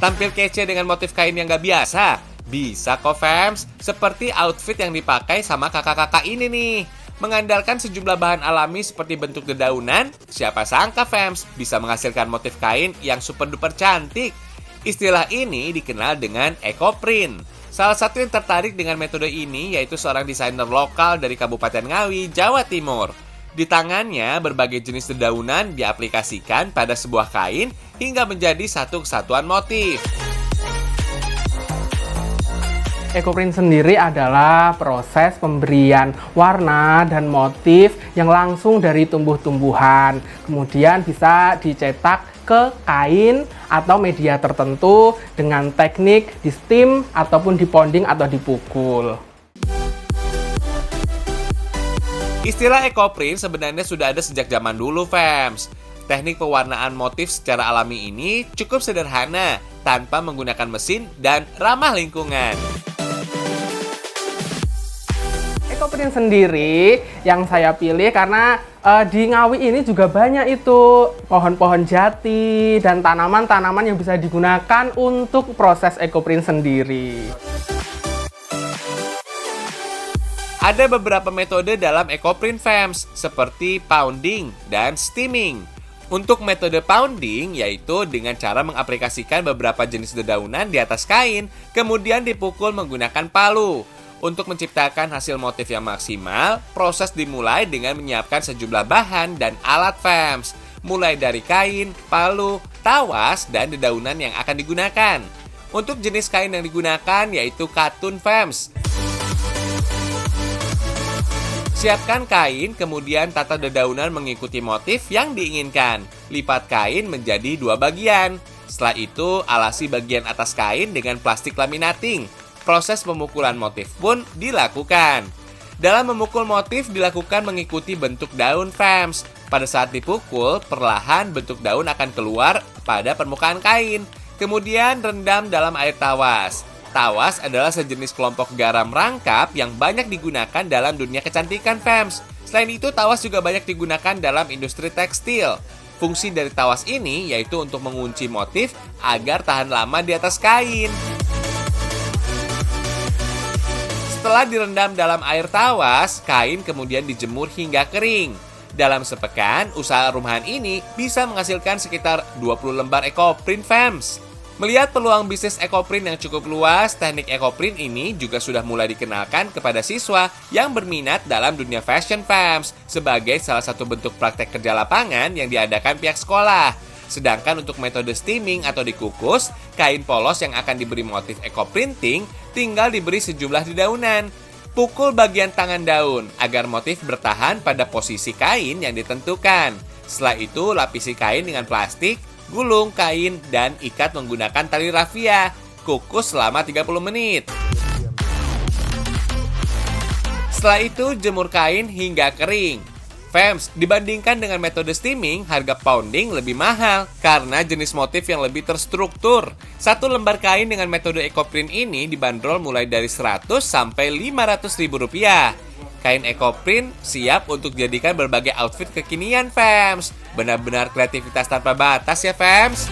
Tampil kece dengan motif kain yang gak biasa? Bisa kok fams, seperti outfit yang dipakai sama kakak-kakak ini nih. Mengandalkan sejumlah bahan alami seperti bentuk dedaunan, siapa sangka fams bisa menghasilkan motif kain yang super duper cantik. Istilah ini dikenal dengan ecoprint. Salah satu yang tertarik dengan metode ini yaitu seorang desainer lokal dari Kabupaten Ngawi, Jawa Timur. Di tangannya, berbagai jenis dedaunan diaplikasikan pada sebuah kain hingga menjadi satu kesatuan motif. Ecoprint sendiri adalah proses pemberian warna dan motif yang langsung dari tumbuh-tumbuhan. Kemudian bisa dicetak ke kain atau media tertentu dengan teknik di steam ataupun di pounding atau dipukul. Istilah ecoprint sebenarnya sudah ada sejak zaman dulu, fams. Teknik pewarnaan motif secara alami ini cukup sederhana, tanpa menggunakan mesin dan ramah lingkungan. Ecoprint sendiri yang saya pilih karena di Ngawi ini juga banyak itu pohon-pohon jati dan tanaman-tanaman yang bisa digunakan untuk proses ecoprint sendiri. Ada beberapa metode dalam ecoprint fams, seperti pounding dan steaming. Untuk metode pounding, yaitu dengan cara mengaplikasikan beberapa jenis dedaunan di atas kain, kemudian dipukul menggunakan palu. Untuk menciptakan hasil motif yang maksimal, proses dimulai dengan menyiapkan sejumlah bahan dan alat fams, mulai dari kain, palu, tawas, dan dedaunan yang akan digunakan. Untuk jenis kain yang digunakan yaitu katun fams. Siapkan kain, kemudian tata dedaunan mengikuti motif yang diinginkan. Lipat kain menjadi 2 bagian. Setelah itu, alasi bagian atas kain dengan plastik laminating. Proses pemukulan motif pun dilakukan. Dalam memukul motif dilakukan mengikuti bentuk daun fams. Pada saat dipukul, perlahan bentuk daun akan keluar pada permukaan kain. Kemudian rendam dalam air tawas. Tawas adalah sejenis kelompok garam rangkap yang banyak digunakan dalam dunia kecantikan fams. Selain itu, tawas juga banyak digunakan dalam industri tekstil. Fungsi dari tawas ini yaitu untuk mengunci motif agar tahan lama di atas kain. Setelah direndam dalam air tawas, kain kemudian dijemur hingga kering. Dalam sepekan, usaha rumahan ini bisa menghasilkan sekitar 20 lembar ecoprint fams. Melihat peluang bisnis ecoprint yang cukup luas, teknik ecoprint ini juga sudah mulai dikenalkan kepada siswa yang berminat dalam dunia fashion fams sebagai salah satu bentuk praktek kerja lapangan yang diadakan pihak sekolah. Sedangkan untuk metode steaming atau dikukus, kain polos yang akan diberi motif ecoprinting tinggal diberi sejumlah dedaunan. Pukul bagian tangan daun agar motif bertahan pada posisi kain yang ditentukan. Setelah itu, lapisi kain dengan plastik, gulung kain, dan ikat menggunakan tali rafia. Kukus selama 30 menit. Setelah itu, jemur kain hingga kering. Fams, dibandingkan dengan metode steaming, harga pounding lebih mahal karena jenis motif yang lebih terstruktur. Satu lembar kain dengan metode ecoprint ini dibanderol mulai dari 100 sampai 500 ribu rupiah. Kain ecoprint siap untuk dijadikan berbagai outfit kekinian, fams. Benar-benar kreativitas tanpa batas ya, fams.